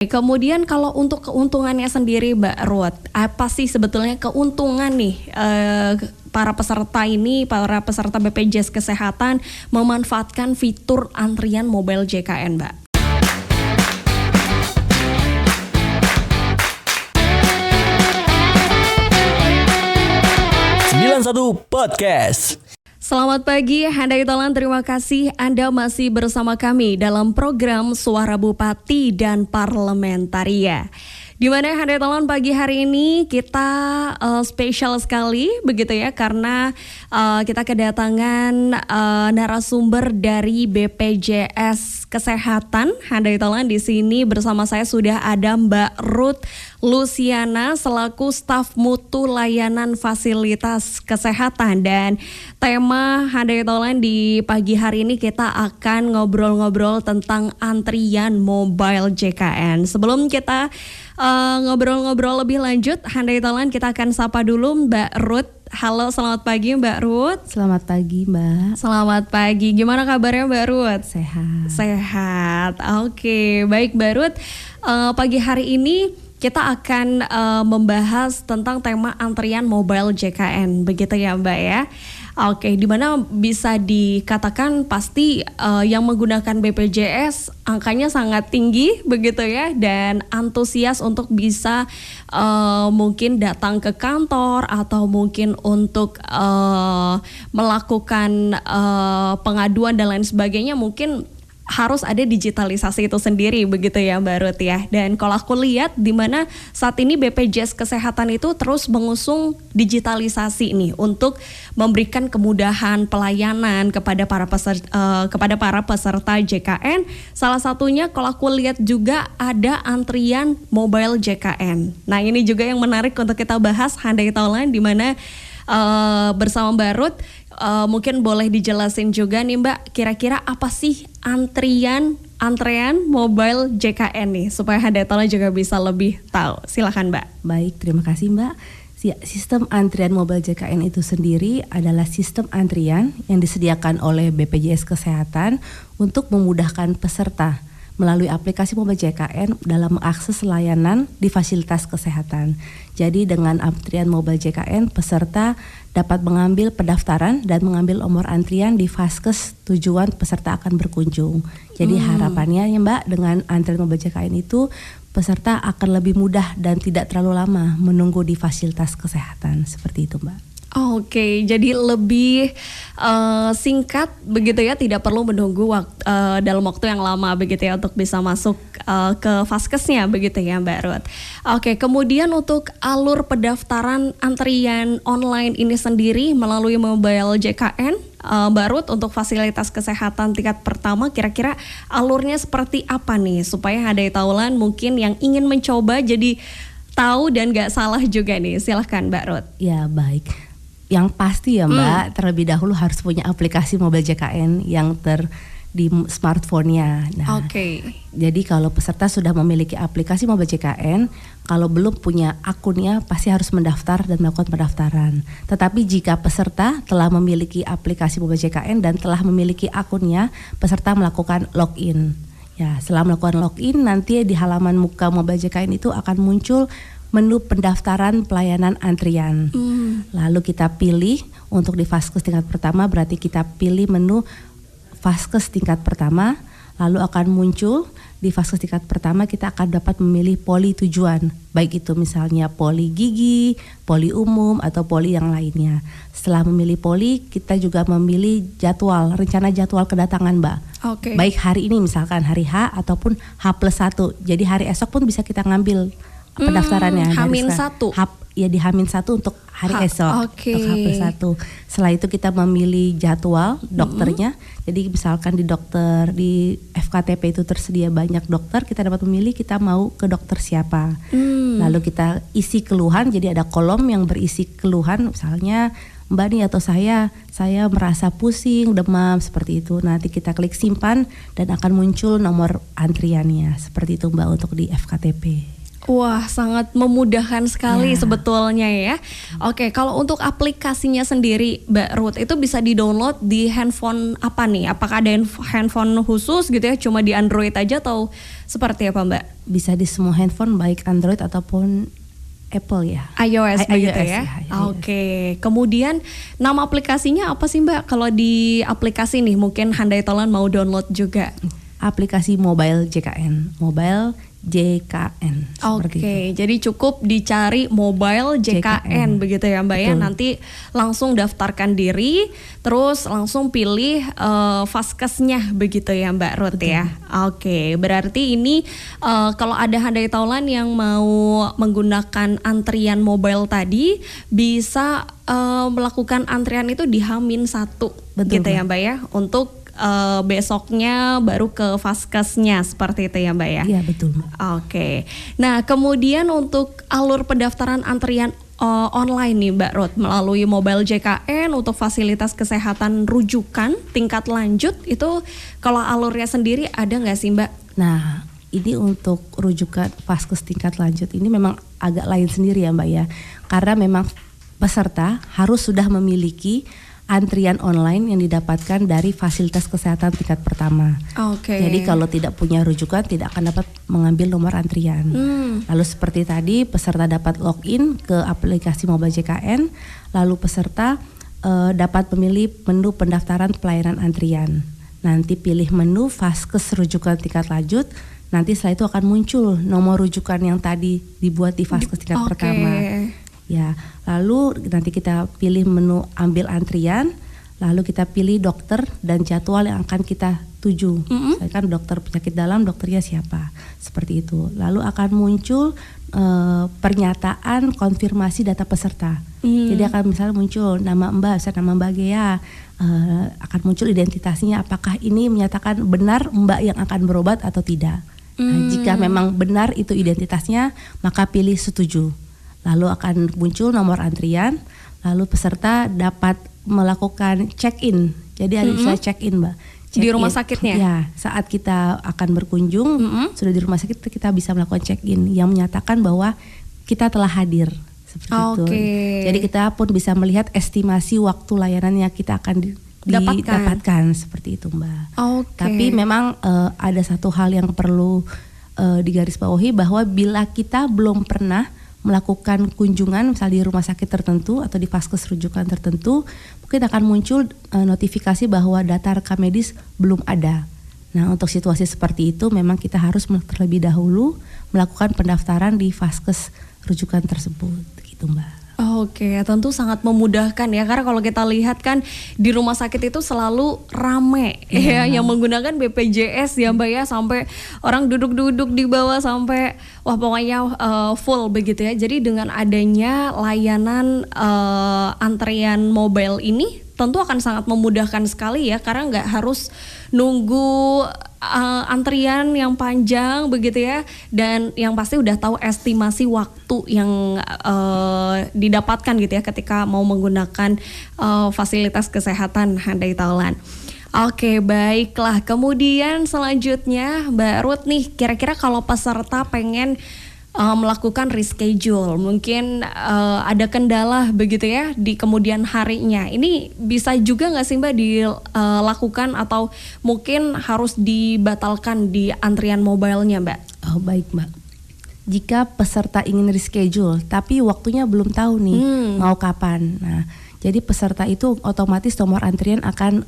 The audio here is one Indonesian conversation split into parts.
Kemudian kalau untuk keuntungannya sendiri Mbak Ruth, apa sih sebetulnya keuntungan nih para peserta BPJS Kesehatan memanfaatkan fitur antrian mobile JKN, Mbak? Podcast. Selamat pagi, Handai Tolan. Terima kasih Anda masih bersama kami dalam program Suara Bupati dan Parlementaria. Di mana Handai Tolan pagi hari ini kita spesial sekali begitu ya, karena kita kedatangan narasumber dari BPJS Kesehatan. Handai Tolan, di sini bersama saya sudah ada Mbak Ruth Luciana selaku staf mutu layanan fasilitas kesehatan, dan tema Handai Tolan di pagi hari ini kita akan ngobrol-ngobrol tentang antrian mobile JKN. Sebelum kita ngobrol-ngobrol lebih lanjut, Handai Tolan, kita akan sapa dulu Mbak Ruth. Halo, selamat pagi Mbak Ruth. Selamat pagi Mbak. Selamat pagi. Gimana kabarnya Mbak Ruth? Sehat. Oke, baik Mbak Ruth. Pagi hari ini kita akan membahas tentang tema antrian mobile JKN, begitu ya Mbak ya. Oke, di mana bisa dikatakan pasti yang menggunakan BPJS angkanya sangat tinggi begitu ya, dan antusias untuk bisa mungkin datang ke kantor atau mungkin untuk melakukan pengaduan dan lain sebagainya, mungkin harus ada digitalisasi itu sendiri begitu ya Mbak Ruth ya. Dan kalau aku lihat di mana saat ini BPJS Kesehatan itu terus mengusung digitalisasi nih untuk memberikan kemudahan pelayanan kepada para peserta JKN. Salah satunya kalau aku lihat juga ada antrian mobile JKN. Nah, ini juga yang menarik untuk kita bahas Handai Tolan, di mana bersama Mbak Ruth. Mungkin boleh dijelasin juga nih Mbak, kira-kira apa sih antrean mobile JKN nih, supaya Handai Tolan juga bisa lebih tahu. Silakan Mbak. Baik, terima kasih Mbak. Sistem antrian mobile JKN itu sendiri adalah sistem antrian yang disediakan oleh BPJS Kesehatan untuk memudahkan peserta melalui aplikasi mobile JKN dalam mengakses layanan di fasilitas kesehatan. Jadi dengan antrian mobile JKN, peserta dapat mengambil pendaftaran dan mengambil nomor antrian di vaskes tujuan peserta akan berkunjung. Jadi harapannya ya Mbak, dengan antrian mobile JKN itu peserta akan lebih mudah dan tidak terlalu lama menunggu di fasilitas kesehatan, seperti itu Mbak. Oke, jadi lebih singkat begitu ya, tidak perlu menunggu dalam waktu yang lama begitu ya untuk bisa masuk ke vaskesnya begitu ya Mbak Ruth. Oke, kemudian untuk alur pendaftaran antrian online ini sendiri melalui mobile JKN, Mbak Ruth, untuk fasilitas kesehatan tingkat pertama kira-kira alurnya seperti apa nih, supaya Handai Tolan mungkin yang ingin mencoba jadi tahu dan gak salah juga nih. Silahkan Mbak Ruth. Ya baik. Yang pasti ya Mbak, terlebih dahulu harus punya aplikasi mobile JKN yang di smartphone-nya. Nah, jadi kalau peserta sudah memiliki aplikasi mobile JKN, kalau belum punya akunnya pasti harus mendaftar dan melakukan pendaftaran. Tetapi jika peserta telah memiliki aplikasi mobile JKN dan telah memiliki akunnya, peserta melakukan login. Ya, setelah melakukan login, nanti di halaman muka mobile JKN itu akan muncul menu pendaftaran pelayanan antrian. Lalu kita pilih untuk di vaskes tingkat pertama, berarti kita pilih menu vaskes tingkat pertama, lalu akan muncul di vaskes tingkat pertama kita akan dapat memilih poli tujuan, baik itu misalnya poli gigi, poli umum atau poli yang lainnya. Setelah memilih poli, kita juga memilih rencana jadwal kedatangan Mbak. Baik hari ini misalkan hari H ataupun H+1. Jadi hari esok pun bisa kita ngambil pendaftarannya. H-1. Ya di H-1 untuk hari esok. Untuk H+1. Setelah itu kita memilih jadwal dokternya. Jadi misalkan di FKTP itu tersedia banyak dokter, kita dapat memilih kita mau ke dokter siapa. Lalu kita isi keluhan, jadi ada kolom yang berisi keluhan, misalnya Mbak nih atau saya merasa pusing, demam, seperti itu. Nanti kita klik simpan dan akan muncul nomor antriannya. Seperti itu Mbak untuk di FKTP. Wah, sangat memudahkan sekali sebetulnya ya. Oke, kalau untuk aplikasinya sendiri, Mbak Ruth, itu bisa di-download di handphone apa nih? Apakah ada handphone khusus gitu ya, cuma di Android aja atau seperti apa, Mbak? Bisa di semua handphone, baik Android ataupun Apple ya. iOS begitu ya. iOS. Oke, kemudian nama aplikasinya apa sih, Mbak? Kalau di aplikasi nih, mungkin Handai Tolan mau download juga. Aplikasi mobile JKN, mobile JKN. Oke, jadi cukup dicari mobile JKN begitu ya Mbak. Betul. Ya. Nanti langsung daftarkan diri, terus langsung pilih Vaskesnya begitu ya Mbak Ruth. Betul. Ya. Oke, berarti ini kalau ada Handai Taulan yang mau menggunakan antrian mobile tadi, bisa melakukan antrian itu di H-1 gitu ya Mbak ya, untuk besoknya baru ke Vaskesnya seperti itu ya Mbak ya? Iya betul. Oke. Nah kemudian untuk alur pendaftaran antrian online nih Mbak Ruth melalui mobile JKN untuk fasilitas kesehatan rujukan tingkat lanjut itu kalau alurnya sendiri ada nggak sih Mbak? Nah ini untuk rujukan Vaskes tingkat lanjut ini memang agak lain sendiri ya Mbak ya, karena memang peserta harus sudah memiliki antrian online yang didapatkan dari fasilitas kesehatan tingkat pertama. Oke. Jadi kalau tidak punya rujukan tidak akan dapat mengambil nomor antrian. Lalu seperti tadi peserta dapat login ke aplikasi mobile JKN, lalu peserta dapat memilih menu pendaftaran pelayanan antrian. Nanti pilih menu Vaskes rujukan tingkat lanjut. Nanti setelah itu akan muncul nomor rujukan yang tadi dibuat di Vaskes tingkat pertama. Ya, lalu nanti kita pilih menu ambil antrian, lalu kita pilih dokter dan jadwal yang akan kita tuju. Saya kan dokter penyakit dalam, dokternya siapa, seperti itu. Lalu akan muncul pernyataan konfirmasi data peserta. Jadi akan misalnya muncul nama Mbak, saya nama Mbak Gea, akan muncul identitasnya. Apakah ini menyatakan benar Mbak yang akan berobat atau tidak? Nah, jika memang benar itu identitasnya, maka pilih setuju. Lalu akan muncul nomor antrian, lalu peserta dapat melakukan check-in. Jadi ada bisa check-in Mbak. Check-in. Di rumah sakitnya? Ya, saat kita akan berkunjung, sudah di rumah sakit kita bisa melakukan check-in yang menyatakan bahwa kita telah hadir. Seperti itu. Jadi kita pun bisa melihat estimasi waktu layanan yang kita akan didapatkan seperti itu Mbak. Tapi memang ada satu hal yang perlu digarisbawahi bahwa bila kita belum pernah melakukan kunjungan misalnya di rumah sakit tertentu atau di Vaskes rujukan tertentu, mungkin akan muncul notifikasi bahwa data rekam medis belum ada. Nah untuk situasi seperti itu memang kita harus terlebih dahulu melakukan pendaftaran di Vaskes rujukan tersebut gitu Mbak. Oke, tentu sangat memudahkan ya, karena kalau kita lihat kan di rumah sakit itu selalu rame ya yang menggunakan BPJS ya Mbak ya, sampai orang duduk-duduk di bawah sampai wah pokoknya full begitu ya. Jadi dengan adanya layanan antrian mobile ini tentu akan sangat memudahkan sekali ya, karena nggak harus nunggu antrian yang panjang begitu ya, dan yang pasti udah tahu estimasi waktu yang didapatkan gitu ya ketika mau menggunakan fasilitas kesehatan Handai Taulan. Oke, baiklah. Kemudian selanjutnya Mbak Ruth nih, kira-kira kalau peserta pengen melakukan reschedule, mungkin ada kendala begitu ya di kemudian harinya. Ini bisa juga nggak sih Mbak dilakukan atau mungkin harus dibatalkan di antrian mobilenya Mbak? Oh baik Mbak. Jika peserta ingin reschedule tapi waktunya belum tahu nih mau kapan. Nah, jadi peserta itu otomatis nomor antrian akan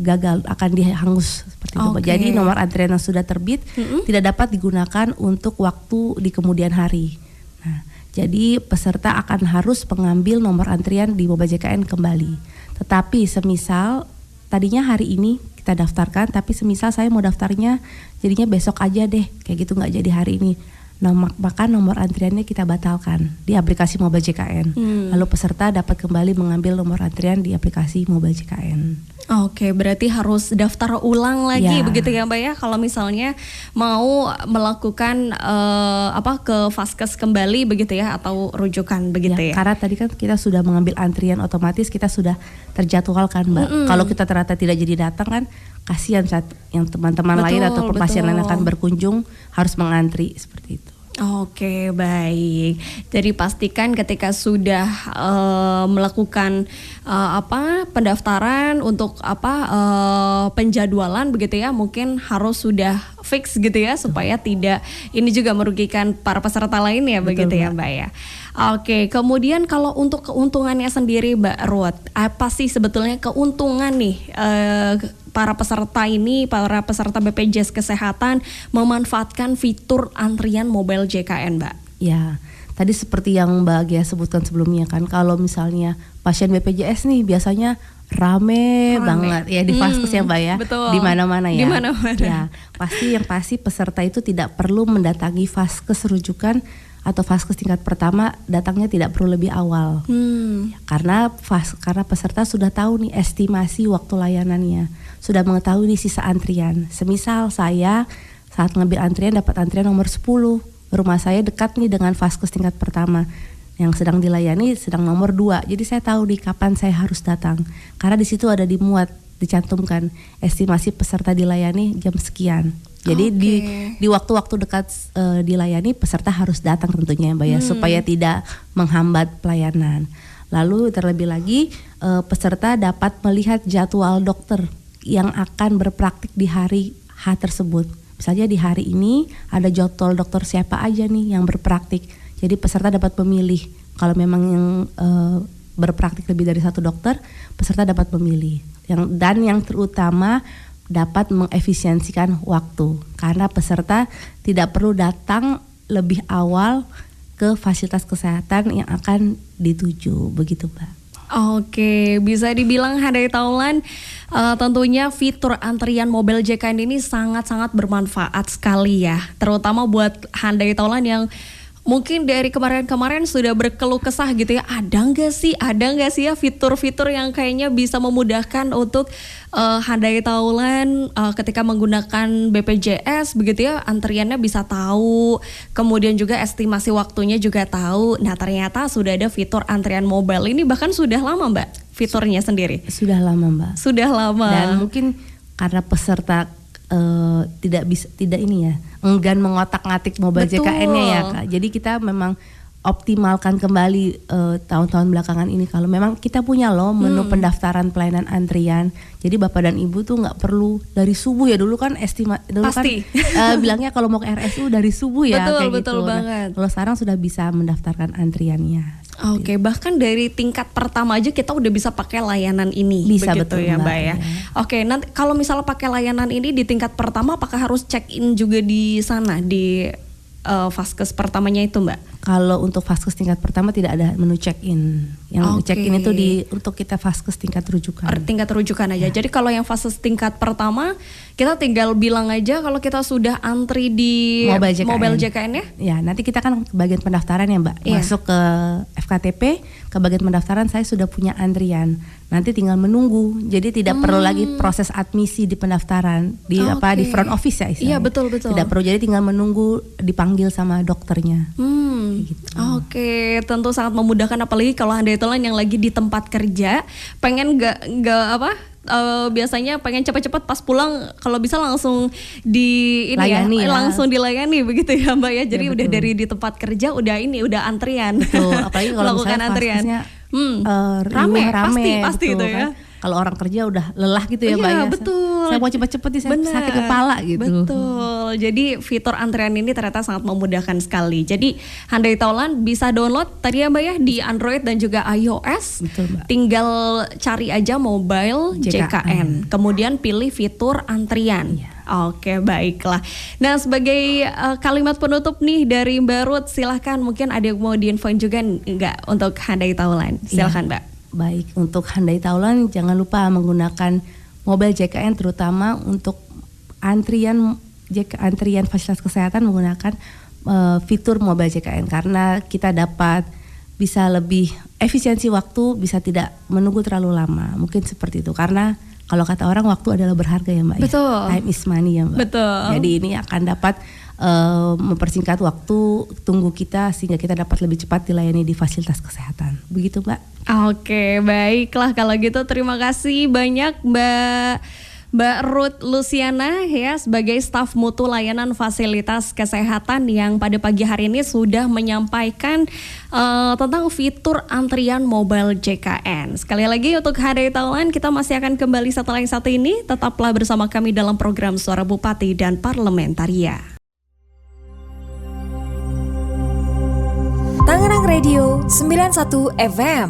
gagal, akan dihangus seperti itu. Jadi nomor antrian yang sudah terbit tidak dapat digunakan untuk waktu di kemudian hari. Nah, jadi peserta akan harus mengambil nomor antrian di mobile JKN kembali. Tetapi semisal tadinya hari ini kita daftarkan, tapi semisal saya mau daftarnya jadinya besok aja deh, kayak gitu nggak jadi hari ini. Maka nomor antriannya kita batalkan di aplikasi mobile JKN. Lalu peserta dapat kembali mengambil nomor antrian di aplikasi mobile JKN. Oke, berarti harus daftar ulang lagi begitu ya Mbak ya, kalau misalnya mau melakukan ke Vaskes kembali begitu ya, atau rujukan begitu ya. Karena tadi kan kita sudah mengambil antrian, otomatis kita sudah terjadwalkan Mbak. Kalau kita ternyata tidak jadi datang kan kasihan saat yang teman-teman lain ataupun pasien lain akan berkunjung harus mengantri seperti itu. Oke, baik. Jadi pastikan ketika sudah melakukan pendaftaran untuk penjadwalan begitu ya, mungkin harus sudah fix gitu ya supaya tidak ini juga merugikan para peserta lain ya. Betul, begitu ya Mbak ya. Oke, kemudian kalau untuk keuntungannya sendiri Mbak Ruth, apa sih sebetulnya keuntungan nih para peserta BPJS Kesehatan memanfaatkan fitur antrian mobile JKN Mbak? Ya, tadi seperti yang Mbak Gia sebutkan sebelumnya kan, kalau misalnya pasien BPJS nih biasanya rame banget ya di Vaskes ya Mbak ya. Betul. Di mana-mana ya. Di mana-mana. Ya, pasti peserta itu tidak perlu mendatangi Vaskes rujukan atau Vaskes tingkat pertama, datangnya tidak perlu lebih awal. Karena peserta sudah tahu nih estimasi waktu layanannya, sudah mengetahui nih sisa antrian. Semisal saya saat ngambil antrian dapat antrian nomor 10, rumah saya dekat nih dengan Vaskes tingkat pertama, yang sedang dilayani sedang nomor 2. Jadi saya tahu nih kapan saya harus datang. Karena di situ ada dicantumkan estimasi peserta dilayani jam sekian. Jadi di waktu-waktu dekat dilayani peserta harus datang tentunya Mbak ya, supaya tidak menghambat pelayanan. Lalu terlebih lagi peserta dapat melihat jadwal dokter yang akan berpraktik di hari H tersebut. Misalnya di hari ini ada jadwal dokter siapa aja nih yang berpraktik. Jadi peserta dapat memilih. Kalau memang yang berpraktik lebih dari satu dokter, peserta dapat memilih. Yang terutama dapat mengefisiensikan waktu karena peserta tidak perlu datang lebih awal ke fasilitas kesehatan yang akan dituju, begitu Mbak. Oke, bisa dibilang Handai Taulan tentunya fitur antrian mobil JKN ini sangat-sangat bermanfaat sekali ya, terutama buat Handai Taulan yang mungkin dari kemarin-kemarin sudah berkeluh kesah gitu ya, ada nggak sih ya fitur-fitur yang kayaknya bisa memudahkan untuk Handai Taulan ketika menggunakan BPJS begitu ya, antriannya bisa tahu, kemudian juga estimasi waktunya juga tahu. Nah ternyata sudah ada fitur antrian mobile ini, bahkan sudah lama Mbak fiturnya sendiri? Sudah lama Mbak. Sudah lama. Dan mungkin karena peserta tidak enggan mengotak-ngatik mobile JKN-nya ya Kak. Jadi kita memang optimalkan kembali tahun-tahun belakangan ini kalau memang kita punya loh menu pendaftaran pelayanan antrian. Jadi Bapak dan Ibu tuh nggak perlu dari subuh ya, dulu kan Pasti. Bilangnya kalau mau ke RSU dari subuh ya. Betul, kayak betul gitu. banget. Nah, kalau sekarang sudah bisa mendaftarkan antriannya. Oke, bahkan dari tingkat pertama aja kita udah bisa pakai layanan ini. Bisa, begitu betul ya Mbak ya. ya. Oke, nanti kalau misalnya pakai layanan ini di tingkat pertama, apakah harus check in juga di sana di Vaskes pertamanya itu Mbak? Kalau untuk Vaskes tingkat pertama tidak ada menu check-in. Yang check-in itu untuk kita Vaskes tingkat rujukan. Tingkat rujukan aja. Jadi kalau yang Vaskes tingkat pertama, kita tinggal bilang aja kalau kita sudah antri di mobile JKN ya? Ya, nanti kita kan ke bagian pendaftaran ya Mbak. Masuk ke FKTP, ke bagian pendaftaran saya sudah punya antrian. Nanti tinggal menunggu. Jadi tidak perlu lagi proses admisi di pendaftaran di front office ya istilahnya. Iya, betul. Tidak perlu, jadi tinggal menunggu dipanggil sama dokternya. Gitu. Oke, tentu sangat memudahkan, apalagi kalau Handai Taulan yang lagi di tempat kerja, pengen biasanya pengen cepat-cepat pas pulang kalau bisa langsung langsung dilayani begitu ya Mbak ya. Jadi ya, udah dari di tempat kerja udah antrian. Betul, apalagi kalau melakukan antrian. Rame pasti betul, itu ya. Kan? Kalau orang kerja udah lelah gitu ya Mbak ya. Betul. Saya mau cepet-cepet nih, saya sakit kepala gitu. Betul. Jadi fitur antrian ini ternyata sangat memudahkan sekali. Jadi Handai Taulan bisa download tadi ya Mbak ya di Android dan juga iOS. Betul Mbak. Tinggal cari aja mobile JKN. Kemudian pilih fitur antrian. Iya. Oke, baiklah. Nah, sebagai kalimat penutup nih dari Mbak Ruth, silahkan, mungkin ada yang mau diinfoin juga nggak untuk Handai Taulan? Silahkan Mbak. Baik, untuk Handai Taulan jangan lupa menggunakan mobile JKN terutama untuk antrian fasilitas kesehatan menggunakan fitur mobile JKN karena kita dapat bisa lebih efisiensi waktu, bisa tidak menunggu terlalu lama. Mungkin seperti itu karena kalau kata orang waktu adalah berharga ya Mbak. Betul. Ya. Time is money ya Mbak. Betul. Jadi ini akan dapat mempersingkat waktu tunggu kita sehingga kita dapat lebih cepat dilayani di fasilitas kesehatan. Begitu Mbak. Oke, baiklah kalau gitu terima kasih banyak Mbak Mbak Ruth Luciana ya sebagai staf mutu layanan fasilitas kesehatan yang pada pagi hari ini sudah menyampaikan tentang fitur antrian mobile JKN. Sekali lagi untuk Handai Taulan, kita masih akan kembali setelah yang satu ini. Tetaplah bersama kami dalam program Suara Bupati dan Parlementaria. Tangerang Radio 91 FM.